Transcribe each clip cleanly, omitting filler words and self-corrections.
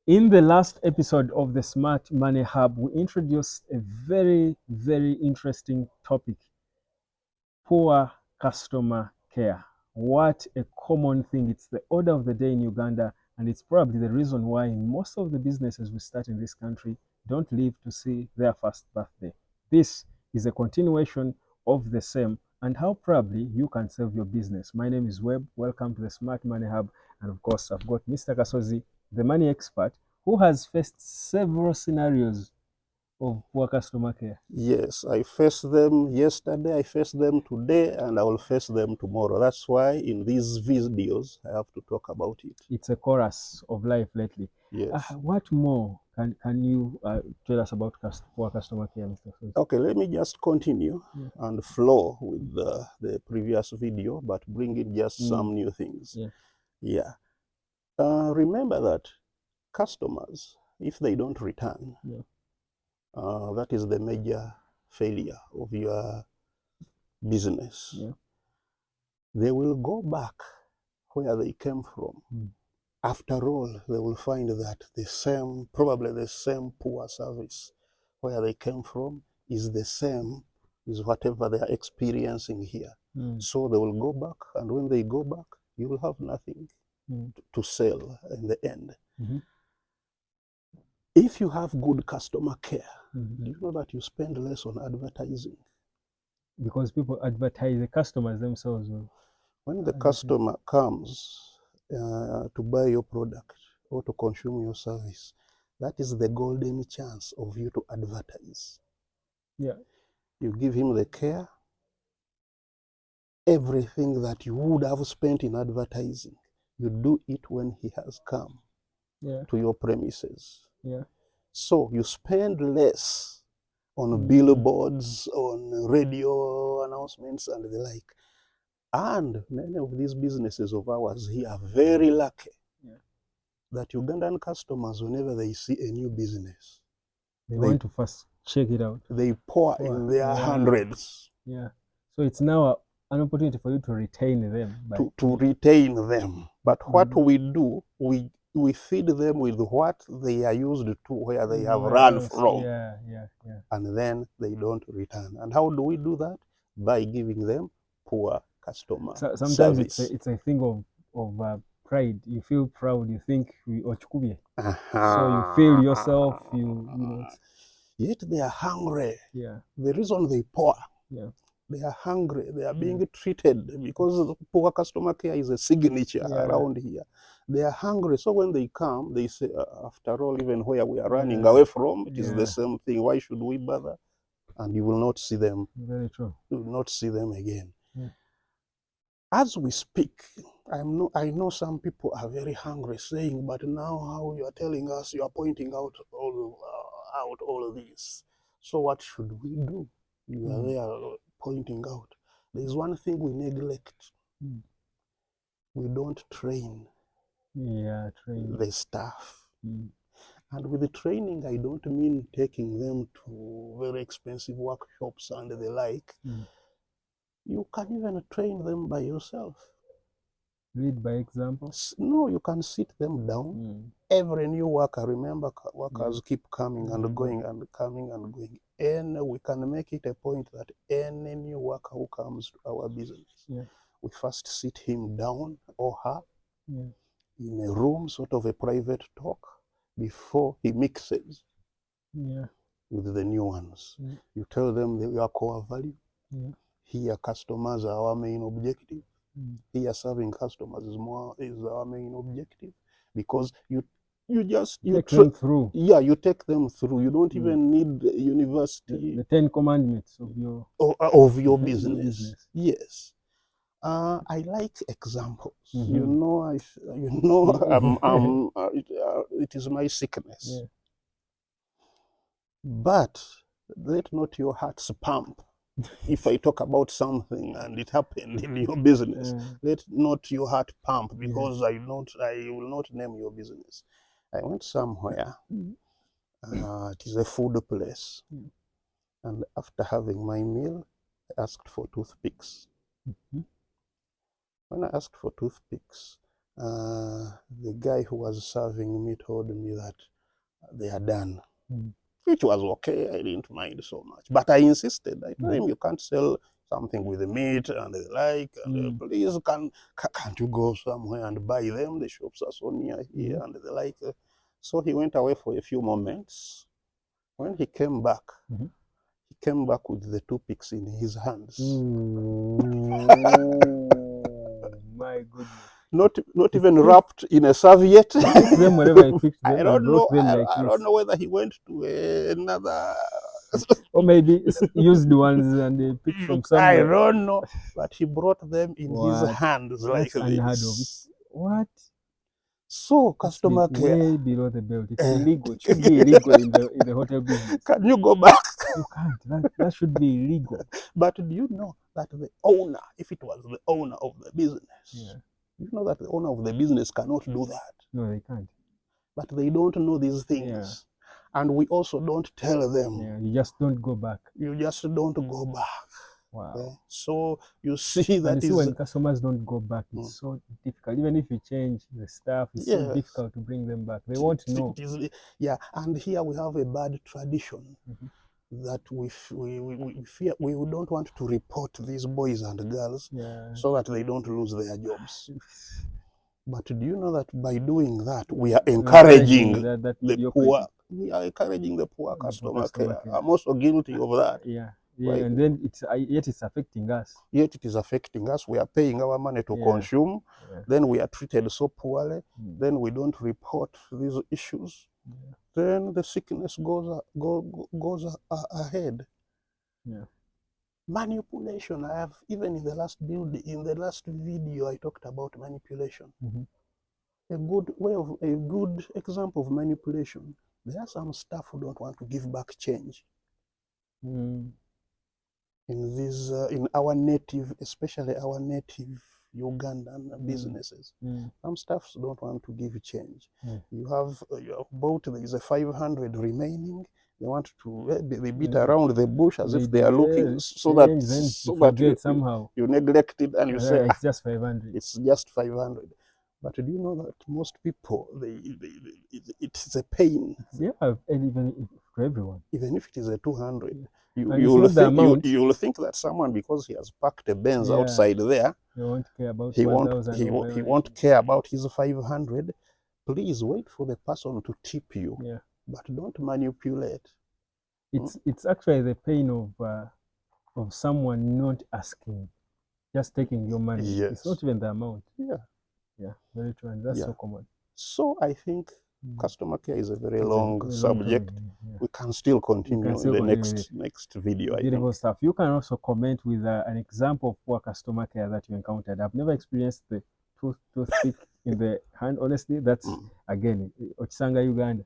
In the last episode of the Smart Money Hub, we introduced a very, very interesting topic: poor customer care. What a common thing. It's the order of the day in Uganda, and it's probably the reason why most of the businesses we start in this country don't live to see their first birthday. This is a continuation of the same, and how probably you can save your business. My name is Webb. Welcome to the Smart Money Hub. And of course, I've got Mr. Kasozi, the money expert, who has faced several scenarios of poor customer care. Yes, I faced them yesterday, I faced them today, and I will face them tomorrow. That's why in these videos, I have to talk about it. It's a chorus of life lately. Yes. What more can you tell us about poor customer care, Mr. Foz? Okay, let me just continue Yeah. and flow with the previous video, but bring in just some new things. Yeah. Yeah. Remember that customers, if they don't return, Yeah. that is the major failure of your business. Yeah. They will go back where they came from. After all, they will find that probably the same poor service where they came from is the same as whatever they are experiencing here. So they will go back, and when they go back, you will have nothing to sell in the end. If you have good customer care, do you know that you spend less on advertising? Because people advertise, the customers themselves will When the advertise. customer comes to buy your product or to consume your service, that is the golden chance of you to advertise. Yeah. You give him the care, everything that you would have spent in advertising, you do it when he has come to your premises. Yeah. So you spend less on billboards, on radio announcements, and the like. And many of these businesses of ours here are very lucky that Ugandan customers, whenever they see a new business, They want to first check it out. they pour in their hundreds. Yeah. So it's now an opportunity for you to retain them. To retain them. But what we do, we feed them with what they are used to, where they have run from. Yeah. And then they don't return. And how do we do that? By giving them poor customer Sometimes service. it's a thing of pride. You feel proud. You think we ochukubye. So you feel yourself. You know. Yet they are hungry. Yeah. The reason they pour, Yeah. they are hungry. They are being treated because poor customer care is a signature around here. They are hungry. So when they come, they say, after all, even where we are running away from, it is the same thing. Why should we bother? And you will not see them. Very true. You will not see them again. As we speak, I know some people are very hungry, saying, but now how you are telling us, you are pointing out all of this. So what should we do? You are there pointing out. There is one thing we neglect. We don't train the staff. And with the training, I don't mean taking them to very expensive workshops and the like. You can even train them by yourself. Lead by example? No, you can sit them down. Every new worker, remember, workers keep coming and going and coming and going. And we can make it a point that any new worker who comes to our business, we first sit him down or her in a room, sort of a private talk, before he mixes with the new ones. You tell them your core value. Here, customers are our main objective. Here, serving customers is our main objective, because you take them through. Yeah, you take them through. You don't even need university. The 10 Commandments of your business. Yes. I like examples. You know, it is my sickness. But let not your hearts pump. If I talk about something and it happened in your business, let not your heart pump, because I will not name your business. I went somewhere. It is a food place. And after having my meal, I asked for toothpicks. When I asked for toothpicks, The guy who was serving me told me that they are done, which was okay. I didn't mind so much, but I insisted. I told him, you can't sell something with the meat and the like, and please can't you go somewhere and buy them? The shops are so near here and the like. So he went away for a few moments. When he came back, he came back with the toothpicks in his hands. My goodness. Not even wrapped in a serviette. He picked them wherever he picked them I and don't brought know. them like I this. don't know whether he went to another. Or maybe used ones and they picked from I somewhere. don't know, but he brought them in his What? hands like That's unheard of. this. What? So That's customer care. way below the belt. It's illegal. It should be illegal in the hotel business. Can you go back? You can't. That should be illegal. But do you know that the owner, if it was the owner of the business, you know that the owner of the business cannot do that. No, they can't. But they don't know these things. And we also don't tell them. Yeah, you just don't go back. You just don't go back. Wow. Okay? So you see that and you see when customers don't go back, it's so difficult. Even if you change the stuff, it's so difficult to bring them back. They won't know. Yeah, and here we have a bad tradition that we fear. We don't want to report these boys and girls so that they don't lose their jobs. But do you know that by doing that, we are encouraging the poor? We are encouraging the poor customer care. I'm also guilty of that. Right? And then yet it's affecting us. Yet it is affecting us. We are paying our money to consume. Then we are treated so poorly. Then we don't report these issues. Then the sickness goes ahead. Manipulation. I have, even in the last video, I talked about manipulation. A good example of manipulation. There are some staff who don't want to give back change. In our native, especially our native Ugandan businesses, some staffs don't want to give change. You have bought, there is a 500 remaining. They want to they beat around the bush as if they are looking, so that somehow you neglect it and you say it's just 500. It's just 500. But do you know that most people, it's a pain. And even for everyone. Even if it is a 200, you will think that someone, because he has parked a Benz outside there, he won't care about he won't care about his 500. Please wait for the person to tip you, but don't manipulate. It's actually the pain of someone not asking, just taking your money. It's not even the amount. Very true, and that's so common. So I think customer care is a very long subject. We can still continue in the next video. Beautiful stuff. You can also comment with an example of poor customer care that you encountered. I've never experienced the toothpick in the hand. Honestly, that's again Ochisanga, Uganda.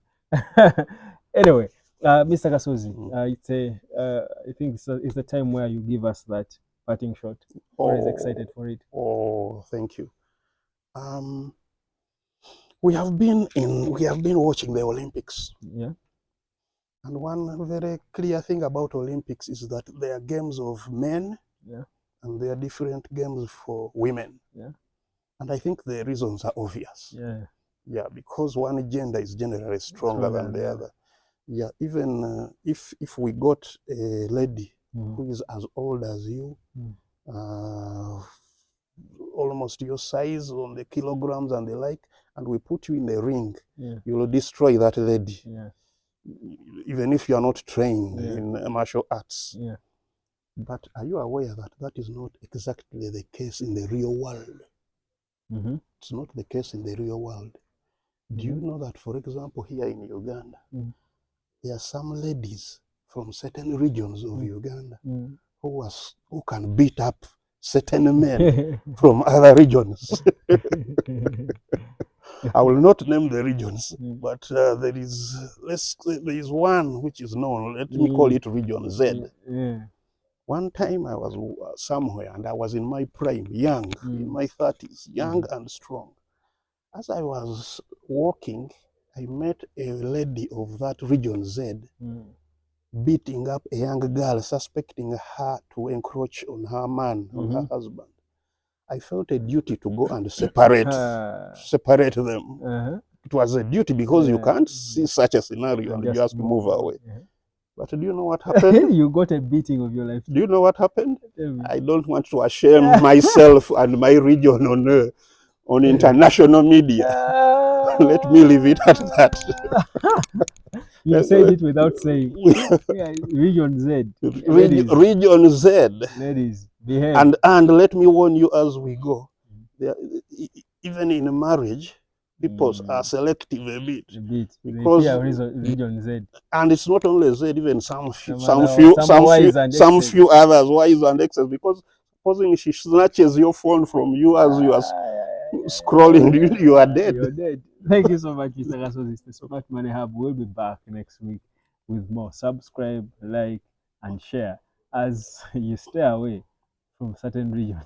Anyway, Mr. Kasozi, I think it's the time where you give us that parting shot. Always excited for it. Oh, thank you. We have been watching the Olympics. And one very clear thing about Olympics is that they are games of men, and they are different games for women. And I think the reasons are obvious. Because one gender is generally stronger than the other. Even if we got a lady who is as old as you, almost your size on the kilograms and the like, and we put you in the ring, you will destroy that lady. Even if you are not trained in martial arts. But are you aware that that is not exactly the case in the real world? It's not the case in the real world. Do you know that, for example, here in Uganda, there are some ladies from certain regions of Uganda who can beat up certain men from other regions? I will not name the regions, but there is one which is known. Let me call it Region Z. One time I was somewhere and I was in my prime, young, in my 30s, young and strong. As I was walking, I met a lady of that Region Z beating up a young girl, suspecting her to encroach on her man, on her husband. I felt a duty to go and separate them. It was a duty because you can't see such a scenario and just move away. But do you know what happened? You got a beating of your life. Do you know what happened? I don't want to shame myself and my region on international media. Let me leave it at that. You said it without saying. Yeah, Region Z. Region Z. Ladies, behave. And let me warn you as we go. Even in marriage, people are selective a bit. Because they fear Region Z. And it's not only Z, even some few others, Y's and X's, because supposing she snatches your phone from you as you are scrolling, you are dead. You're dead. Thank you so much, Mr. Gasos. It's the Smart Money Hub. We'll be back next week with more. Subscribe, like, and share as you stay away from certain regions.